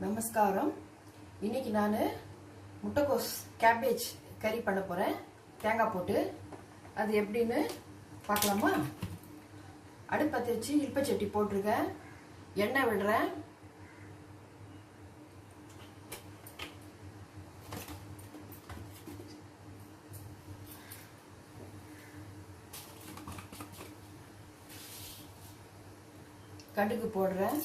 நமஸ்காரம். இன்னைக்கு நான் முட்டைக்கோஸ் கேபேஜ் கறி பண்ண போகிறேன், தேங்காய் போட்டு. அது எப்படின்னு பார்க்கலாமா? அடுப்பத்தை வச்சு இல்பச்சட்டி போட்டிருக்கேன், எண்ணெய் விடுறேன். கடுகு போடுறேன்.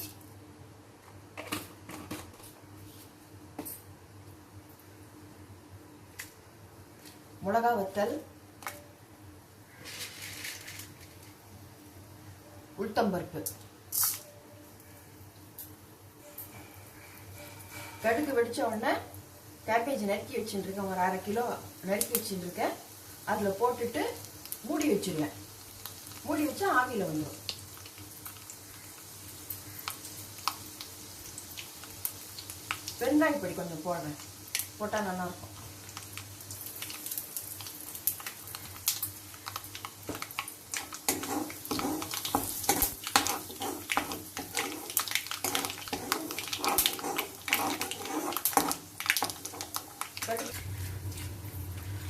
மிளகா வத்தல், உளுத்தம்பருப்பு. கடுகு வெடிச்ச உடனே கேபேஜ் நறுக்கி வச்சுருக்கேன், ஒரு 1/2 கிலோ நறுக்கி வச்சுருக்கேன். அதில் போட்டுட்டு மூடி வச்சுருவேன். மூடி வச்சா ஆவியில் வந்துடும். வெங்காயப்பொடி கொஞ்சம் போடுறேன், போட்டால் நல்லாயிருக்கும்.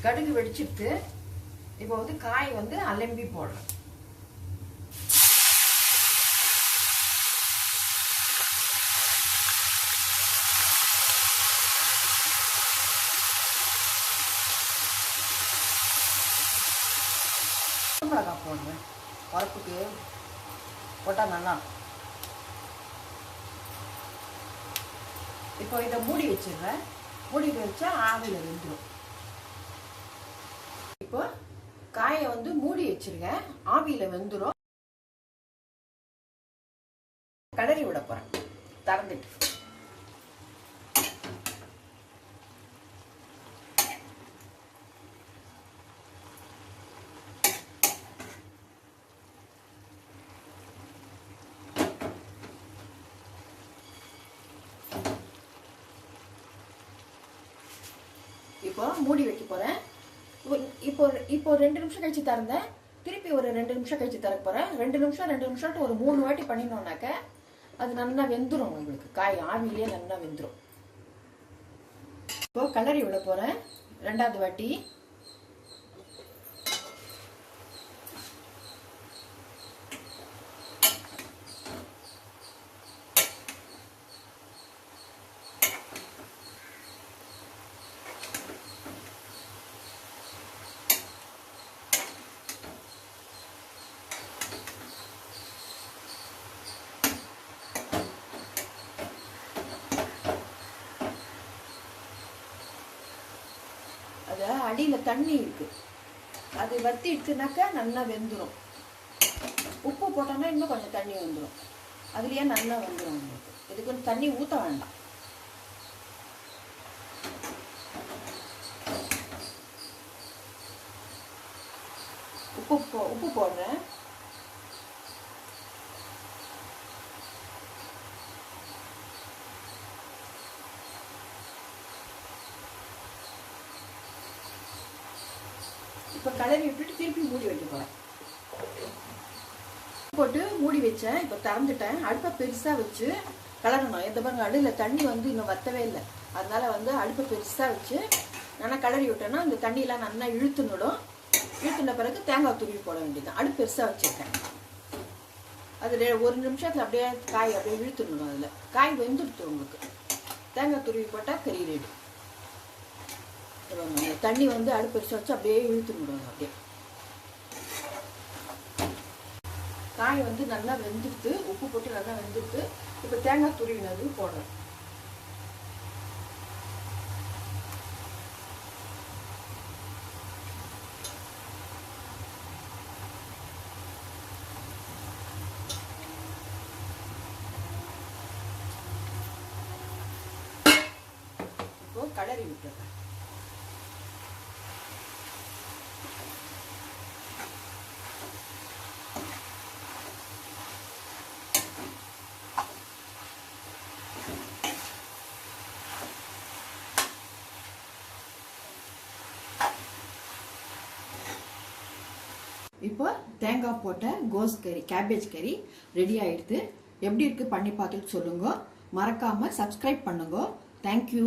கடுகு வெடிச்சிட்டு இப்போ வந்து காய் வந்து அலம்பி போடுறேன். மிளகாய் போடுறேன், உரப்புக்கு போட்டால் நல்லா. இப்போ இதை மூடி வச்சிடுறேன். மூடி வச்சா ஆவியில் வெந்துடும். இப்போ காயை வந்து மூடி வச்சிருக்கேன், ஆவியில் வெந்துடும். கிளறி விட போறேன் திறந்துட்டு. இப்போ மூடி வைக்க போறேன். இப்போ 2 நிமிஷம் கழிச்சு திறந்தேன். திருப்பி ஒரு 2 நிமிஷம் கழிச்சு திறக்க போறேன். 2 நிமிஷம் ஒரு 3 வாட்டி பண்ணினோம்னாக்க அது நல்லா வெந்துடும். உங்களுக்கு காய் ஆவிலேயே நல்லா வெந்துடும். இப்போ கிளறி விட போறேன் 2வது வாட்டி. அது அடியில் தண்ணி இருக்கு, அது வத்தி எடுத்துனாக்கா நல்லா வெந்துடும். உப்பு போட்டோம்னா இன்னும் கொஞ்சம் தண்ணி வந்துடும், அதுலேயே நல்லா வந்துடும். உங்களுக்கு இதுக்கு தண்ணி ஊற்ற வேண்டாம். உப்பு போடுறேன். இப்போ கிளறி விட்டுட்டு திருப்பி மூடி வைக்க போறேன். போட்டு மூடி வச்சேன். இப்போ திறந்துட்டேன். அடுப்பை பெருசாக வச்சு கிளறணும். எந்த பாருங்க, அடியில் தண்ணி வந்து இன்னும் வத்தவே இல்லை. அதனால வந்து அடுப்பை பெருசாக வச்சு நல்லா கிளறி விட்டேன்னா அந்த தண்ணியெலாம் நல்லா இழுத்துனுடும். இழுத்துன பிறகு தேங்காய் துருவி போட வேண்டியதுதான். அடுப்பு பெருசாக வச்சுருக்கேன். அது 1 நிமிஷத்தில் அப்படியே காய் அப்படியே இழுத்துடணும். அதில் காய் வெந்துடுத்து. உங்களுக்கு தேங்காய் துருவி போட்டால் கறி ரெடி. தண்ணி வந்து அடுப்பு பெருசாக வச்சு அப்படியே இழுத்து விடுவாங்க. அப்படியே காய் வந்து நல்லா வெந்துடுத்து, உப்பு போட்டு நல்லா வெந்துடுத்து. இப்போ தேங்காய் துருவினது போடுறேன். இப்போ கிளறி விட்டுறேன். இப்போ தேங்காய் போட்ட கோஸ் கறி, கேபேஜ் கறி ரெடி ஆயிடுது. எப்படி இருக்கு பண்ணி பார்த்துட்டு சொல்லுங்க. மறக்காமல் சப்ஸ்கிரைப் பண்ணுங்க. தேங்க்யூ.